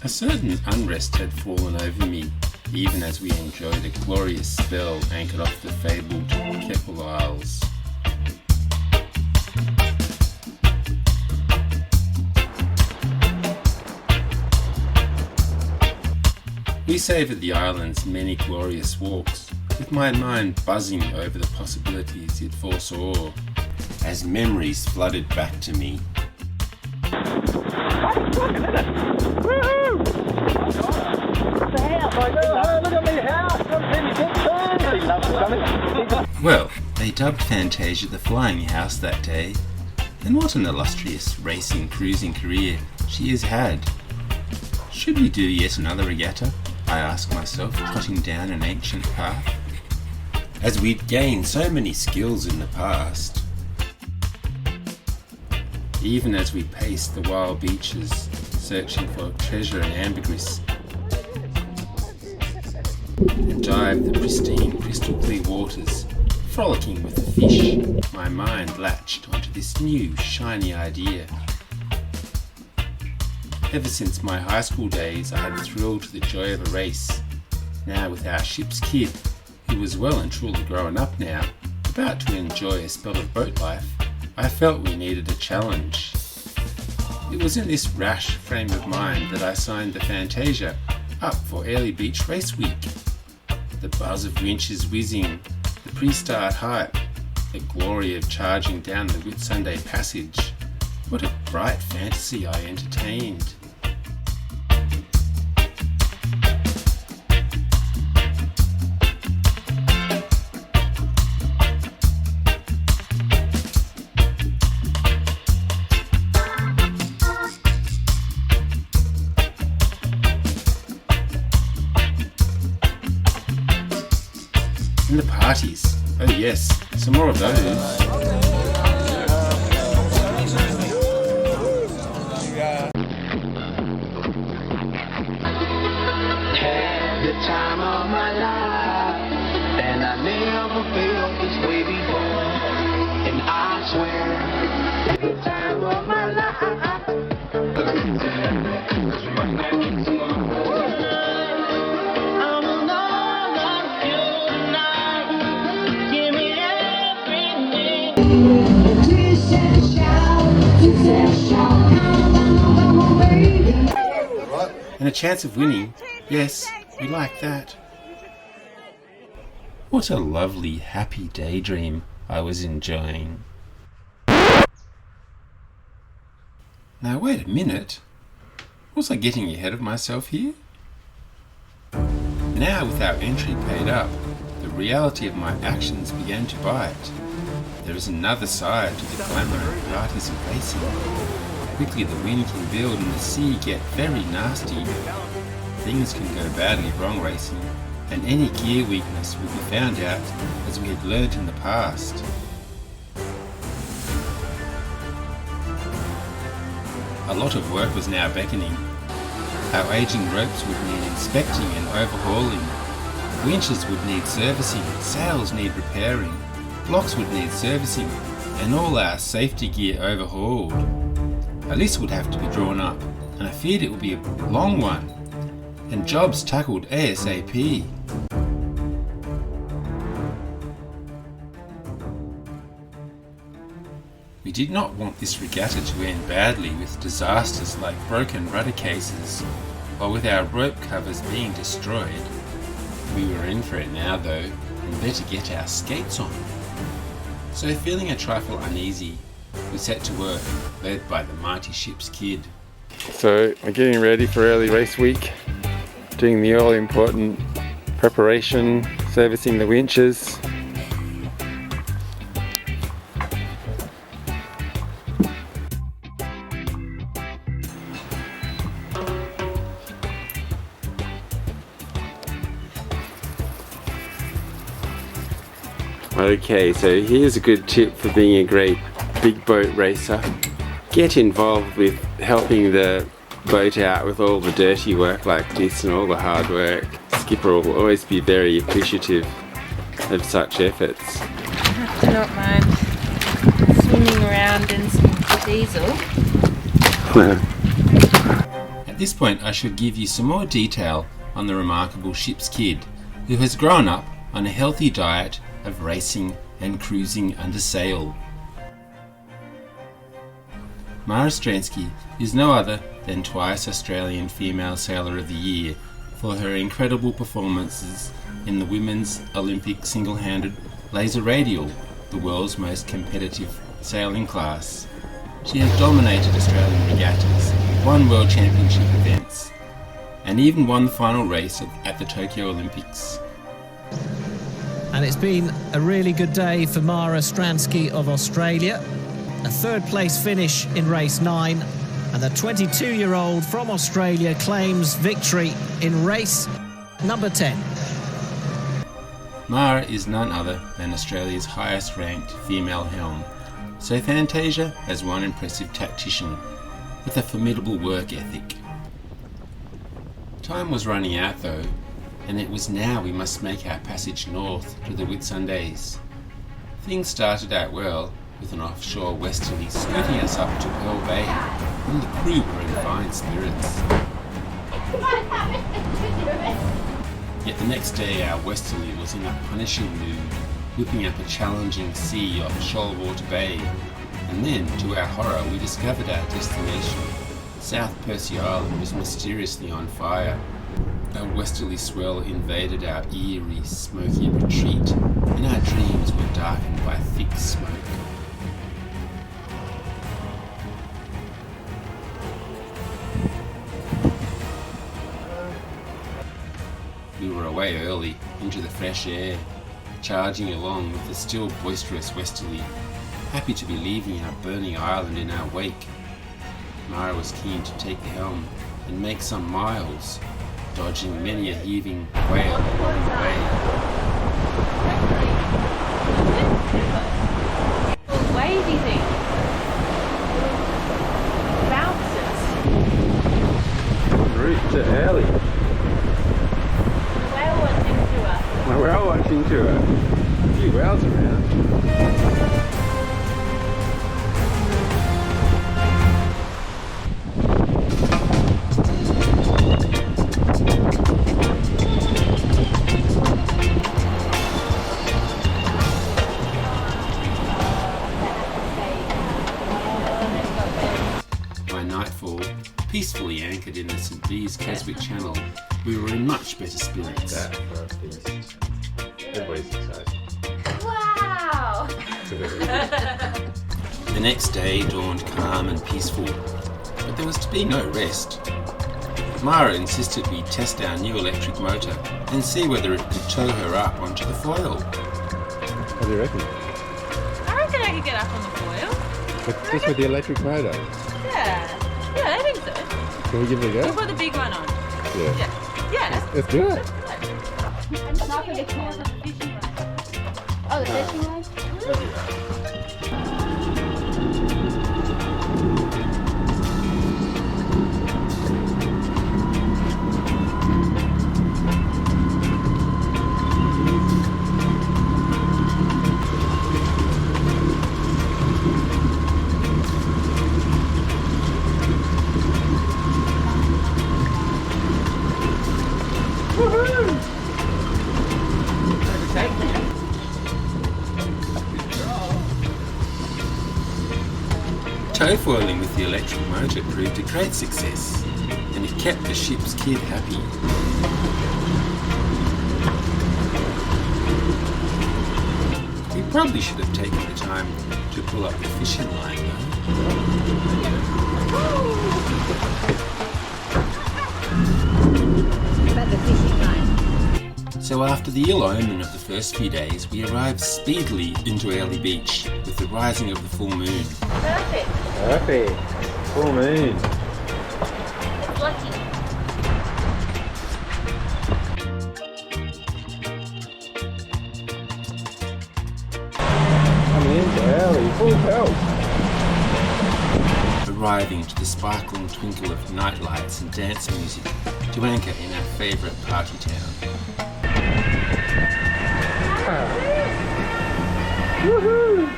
A certain unrest had fallen over me, even as we enjoyed a glorious spell anchored off the fabled Keppel Isles. We savoured the island's many glorious walks, with my mind buzzing over the possibilities it foresaw, as memories flooded back to me. Well, they dubbed Fantasia the Flying House that day, and what an illustrious racing cruising career she has had. Should we do yet another regatta? I ask myself, trotting down an ancient path. As we'd gained so many skills in the past. Even as we paced the wild beaches, searching for treasure and ambergris, and dived the pristine, crystal clear waters, frolicking with the fish, my mind latched onto this new, shiny idea. Ever since my high school days, I had thrilled to the joy of a race. Now with our ship's kid, who was well and truly grown up now, about to enjoy a spell of boat life, I felt we needed a challenge. It was in this rash frame of mind that I signed the Fantasia up for Airlie Beach Race-week. The buzz of winches whizzing, the pre-start hype, the glory of charging down the Whitsunday Passage. What a bright fantasy I entertained. And the parties. Oh yes, some more of those. The time of my life, and I never felt this way before, and I swear, the time of my life. And a chance of winning. Yes, we like that. What a lovely, happy daydream I was enjoying. Now wait a minute. Was I getting ahead of myself here? Now with our entry paid up, the reality of my actions began to bite. There is another side to the glamour and varieties of racing. Quickly the wind can build and the sea get very nasty. Things can go badly wrong racing, and any gear weakness will be found out as we had learnt in the past. A lot of work was now beckoning. Our aging ropes would need inspecting and overhauling. Winches would need servicing, sails need repairing, blocks would need servicing, and all our safety gear overhauled. A list would have to be drawn up, and I feared it would be a long one, and jobs tackled ASAP. We did not want this regatta to end badly with disasters like broken rudder cases, or with our rope covers being destroyed. We were in for it now though, and better get our skates on. So feeling a trifle uneasy, we set to work, led by the mighty ship's kid. So we're getting ready for early race week, doing the all important preparation, servicing the winches. Okay, so here's a good tip for being a great big boat racer. Get involved with helping the boat out with all the dirty work like this and all the hard work. Skipper will always be very appreciative of such efforts. I have to not mind spinning around in some diesel. At this point I should give you some more detail on the remarkable ship's kid who has grown up on a healthy diet of racing and cruising under sail. Mara Stransky is no other than twice Australian Female Sailor of the Year for her incredible performances in the Women's Olympic single-handed laser radial, the world's most competitive sailing class. She has dominated Australian regattas, won World Championship events, and even won the final race at the Tokyo Olympics. And it's been a really good day for Mara Stransky of Australia. A third place finish in race 9, and the 22-year-old from Australia claims victory in race number 10. Mara is none other than Australia's highest ranked female helm, so Fantasia has one impressive tactician with a formidable work ethic. Time was running out though, and it was now we must make our passage north to the Whitsundays. Things started out well, with an offshore westerly scooting us up to Pearl Bay, and the crew were in fine spirits. Yet the next day our westerly was in a punishing mood, whipping up a challenging sea off Shoalwater Bay, and then, to our horror, we discovered our destination. South Percy Island was mysteriously on fire. A westerly swell invaded our eerie, smoky retreat, and our dreams were darkened by thick smoke. We were away early, into the fresh air, charging along with the still boisterous westerly, happy to be leaving our burning island in our wake. Mara was keen to take the helm and make some miles, dodging many a heaving whale along the way. Wavy thing. Bounces. En route to Airlie. Whale watching tour. My whale watching tour. A few whales around. Nightfall, peacefully anchored in the St. Bees Keswick Channel, we were in much better spirits. That for us is everybody's excited. Wow! The next day dawned calm and peaceful, but there was to be no rest. Mara insisted we test our new electric motor and see whether it could tow her up onto the foil. What do you reckon? I reckon I could get up on the foil. Just with the electric motor? Yeah, I think so. Can we give it a We'll go? put the big one on. Yeah. Yeah. Let's do it. I'm not going to call it the fishing line. Oh, the fishing line? Tow foiling with the electric motor proved a great success, and it kept the ship's kid happy. We probably should have taken the time to pull up the fishing line About the fishing line. though. So after the ill omen of the first few days, we arrived speedily into Airlie Beach with the rising of the full moon. Perfect. Perfect. Full moon. Lucky. Coming into Airlie, full pelt. Arriving to the sparkling twinkle of night lights and dance music to anchor in our favourite party town. Woohoo!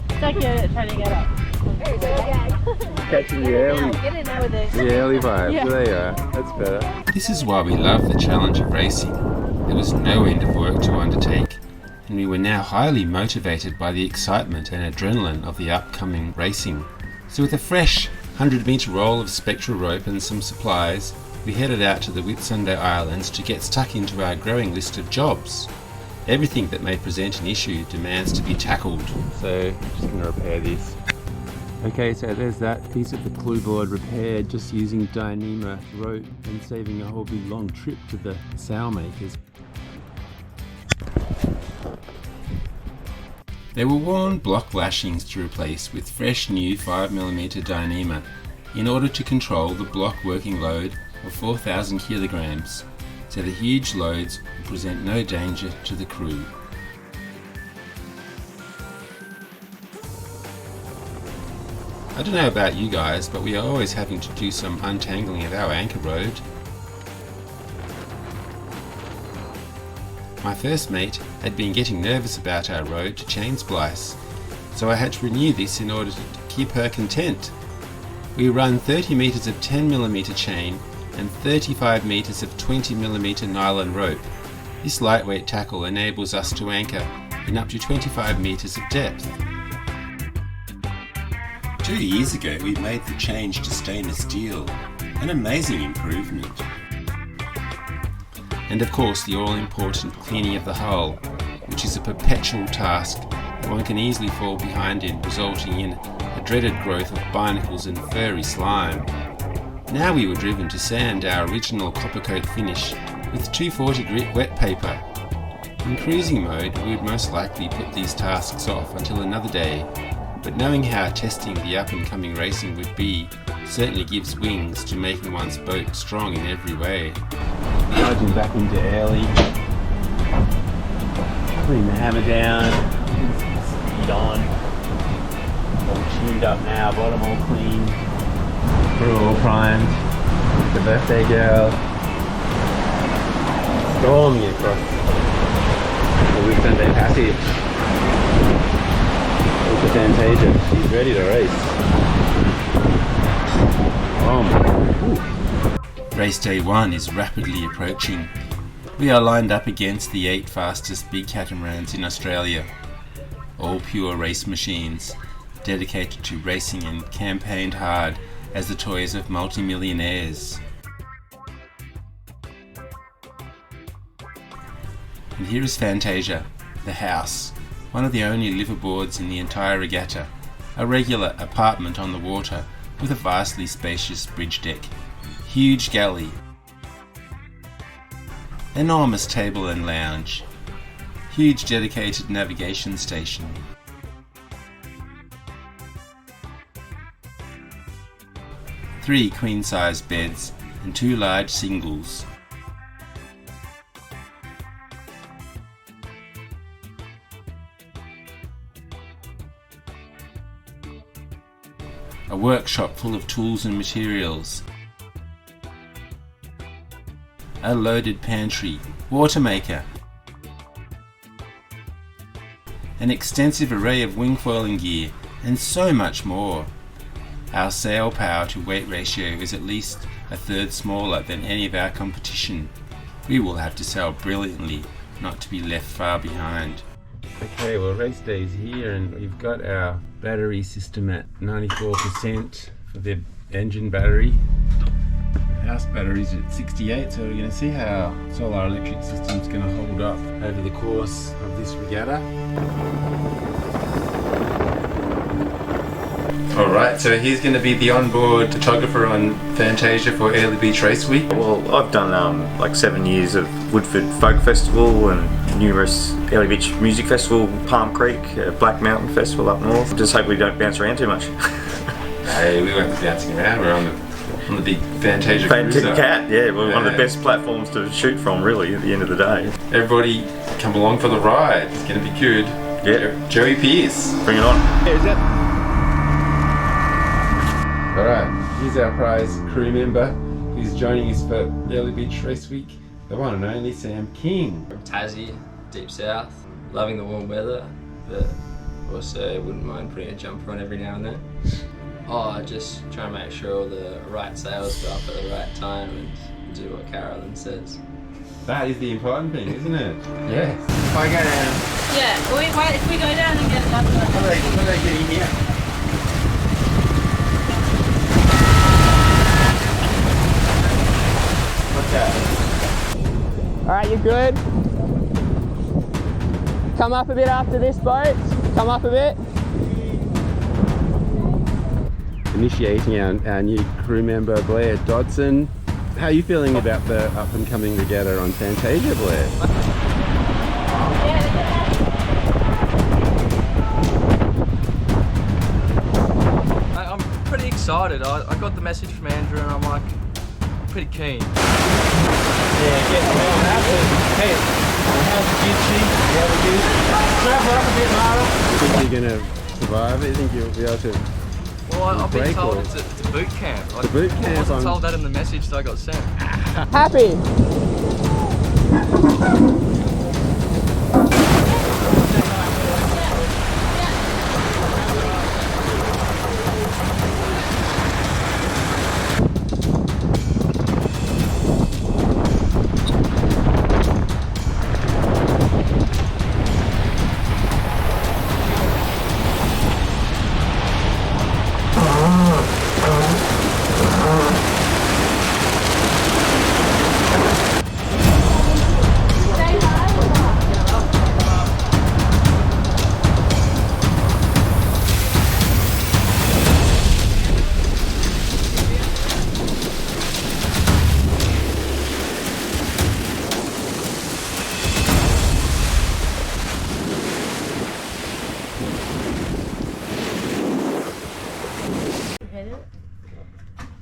It's like you're trying to get up. Catching the early. Get in there with this. The early vibe. Yeah. There you are. That's better. This is why we love the challenge of racing. There was no end of work to undertake, and we were now highly motivated by the excitement and adrenaline of the upcoming racing. So with a fresh 100-metre roll of spectral rope and some supplies, we headed out to the Whitsunday Islands to get stuck into our growing list of jobs. Everything that may present an issue demands to be tackled. So, just going to repair this. Okay, so there's that piece of the clue board repaired just using Dyneema rope and saving a whole big long trip to the sail makers. There were worn block lashings to replace with fresh new 5mm Dyneema in order to control the block working load of 4,000 kilograms, so the huge loads will present no danger to the crew. I don't know about you guys, but we are always having to do some untangling of our anchor rod. My first mate had been getting nervous about our road to chain splice, so I had to renew this in order to keep her content. We run 30 metres of 10mm chain and 35 metres of 20mm nylon rope. This lightweight tackle enables us to anchor in up to 25 metres of depth. 2 years ago we made the change to stainless steel, an amazing improvement. And of course the all-important cleaning of the hull, which is a perpetual task that one can easily fall behind in, resulting in a dreaded growth of barnacles and furry slime. Now we were driven to sand our original copper coat finish with 240 grit wet paper. In cruising mode we would most likely put these tasks off until another day, but knowing how testing the up-and-coming racing would be certainly gives wings to making one's boat strong in every way. Charging back into Airlie. Putting the hammer down. Speed on. All tuned up now, bottom all clean. We're all primed. The birthday girl. Storming across the Whitsunday Passage. Look at Fantasia. She's ready to race. Race day 1 is rapidly approaching. We are lined up against the 8 fastest big catamarans in Australia. All pure race machines, dedicated to racing and campaigned hard as the toys of multimillionaires. And here is Fantasia, the house, one of the only liveaboards in the entire regatta, a regular apartment on the water with a vastly spacious bridge deck, huge galley, enormous table and lounge, huge dedicated navigation station, three queen-size beds and 2 large singles. A workshop full of tools and materials, a loaded pantry, water maker, an extensive array of wing foiling gear, and so much more. Our sail power to weight ratio is at least a third smaller than any of our competition. We will have to sail brilliantly not to be left far behind. Okay, well race day's here and we've got our battery system at 94% for the engine battery. House battery's at 68, so we're going to see how solar electric system's going to hold up over the course of this regatta. Alright, so he's going to be the onboard photographer on Fantasia for Airlie Beach Race-week. Well, I've done like 7 years of Woodford Folk Festival and numerous Airlie Beach Music Festival, Palm Creek, Black Mountain Festival up north. Just hope we don't bounce around too much. Hey, we won't be bouncing around, we're on the big Fantasia cruiser. Cat, yeah, we're one of the best platforms to shoot from really at the end of the day. Everybody come along for the ride, it's going to be good. Yeah. Joey Pierce. Bring it on. Here's it. Alright, here's our prize crew member who's joining us for Airlie Beach Race-week, the one and only Sam King. From Tassie, deep south, loving the warm weather, but Also, wouldn't mind putting a jumper on every now and then. Oh, just try and make sure all the right sails go up at the right time and do what Carolyn says. That is the important thing, isn't it? Yeah. If I go down, Yeah, wait, if we go down and get another one. how are they getting here? What's that? Alright, you're good. Come up a bit after this boat. Come up a bit. Initiating our new crew member, Blair Dodson. How are you feeling about the up and coming regatta on Fantasia, Blair? I'm pretty excited. I got the message from Andrew and I'm like, pretty keen. Yeah, getting well happy. Hey, how's the jiu-jitsu? Yeah, we do. Travel up a bit, Mara. You think you're going to survive it? You think you'll be able to? Well, I've been break told or- it's a boot camp. The boot I camp wasn't on. told that in the message that I got sent. Happy.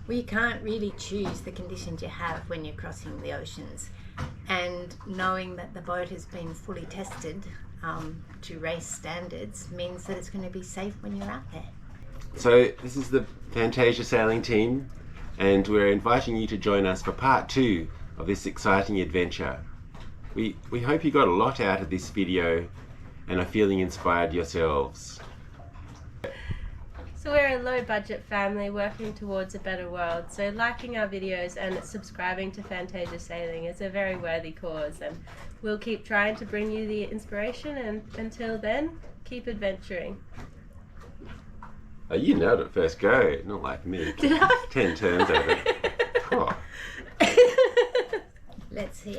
Well, you can't really choose the conditions you have when you're crossing the oceans, and knowing that the boat has been fully tested to race standards means that it's going to be safe when you're out there. So this is the Fantasia Sailing team, and we're inviting you to join us for part 2 of this exciting adventure. We hope you got a lot out of this video and are feeling inspired yourselves. So we're a low budget family working towards a better world, so liking our videos and subscribing to Fantasia Sailing is a very worthy cause, and we'll keep trying to bring you the inspiration, and until then, keep adventuring. Oh, you nailed it first go, not like me. Did I? 10 turns over. Oh. Let's hear.